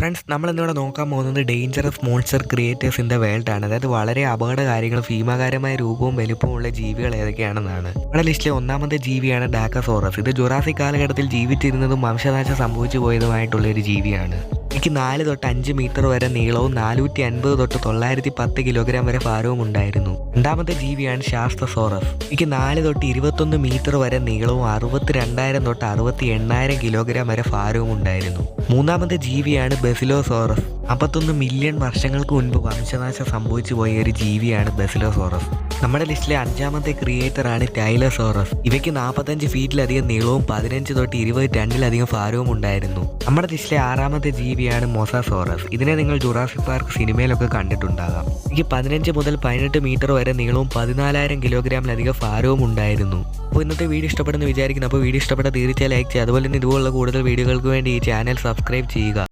Friends, നമ്മളിന്നിവിടെ നോക്കാൻ പോകുന്നത് dangerous monster creators in the world ആണ്. അതായത് വളരെ അപകടകാരികളും ഭീമാകാരമായ രൂപവും വലുപ്പമുള്ള ജീവികൾ ഏതൊക്കെയാണെന്നാണ്. നമ്മുടെ ലിസ്റ്റിലെ ഒന്നാമത്തെ ജീവിയാണ് ഡാക്കസോറസ്. ഇത് ജുറാസിക് കാലഘട്ടത്തിൽ ജീവിച്ചിരുന്നതും വംശനാശം സംഭവിച്ചു പോയതുമായിട്ടുള്ള ഒരു ജീവിയാണ്. എനിക്ക് 4 തൊട്ട് 5 മീറ്റർ വരെ നീളവും 450 തൊട്ട് 910 കിലോഗ്രാം വരെ ഭാരവും ഉണ്ടായിരുന്നു. രണ്ടാമത്തെ ജീവിയാണ് ശാസ്ത്രസോറസ്. എനിക്ക് 4 തൊട്ട് 21 മീറ്റർ വരെ നീളവും 62,000 തൊട്ട് 68,000 കിലോഗ്രാം വരെ ഭാരവും ഉണ്ടായിരുന്നു. മൂന്നാമത്തെ ജീവിയാണ് ബസിലോസോറസ്. 51 മില്യൺ വർഷങ്ങൾക്ക് മുൻപ് വംശനാശം സംഭവിച്ചു പോയ ഒരു ജീവിയാണ് ബസിലോസോറസ്. നമ്മുടെ ലിസ്റ്റിലെ അഞ്ചാമത്തെ ക്രിയേറ്റർ ആണ് ടൈലോസോറസ്. ഇവയ്ക്ക് 45 ഫീറ്റിലധികം നീളവും 15 തൊട്ട് 20 ടണ്ണിലധികം ഭാരവും ഉണ്ടായിരുന്നു. നമ്മുടെ ലിസ്റ്റിലെ ആറാമത്തെ ജീവിയാണ് മൊസാസോറസ്. ഇതിനെ നിങ്ങൾ ജുറാസിക് പാർക്ക് സിനിമയിലൊക്കെ കണ്ടിട്ടുണ്ടാകാം. എനിക്ക് 15 മുതൽ 18 മീറ്റർ വരെ നീളവും 14,000 കിലോഗ്രാമിലധികം ഭാരവും ഉണ്ടായിരുന്നു. അപ്പോൾ ഇന്നത്തെ വീഡിയോ ഇഷ്ടപ്പെടുന്നു വിചാരിക്കുന്നു. അപ്പോൾ വീഡിയോ ഇഷ്ടപ്പെട്ട തീർച്ചയായും ലൈക്ക് ചെയ്യുക. അതുപോലെ തന്നെ ഇതുപോലുള്ള കൂടുതൽ വീഡിയോകൾക്ക് വേണ്ടി ഈ ചാനൽ സബ്സ്ക്രൈബ് ചെയ്യുക.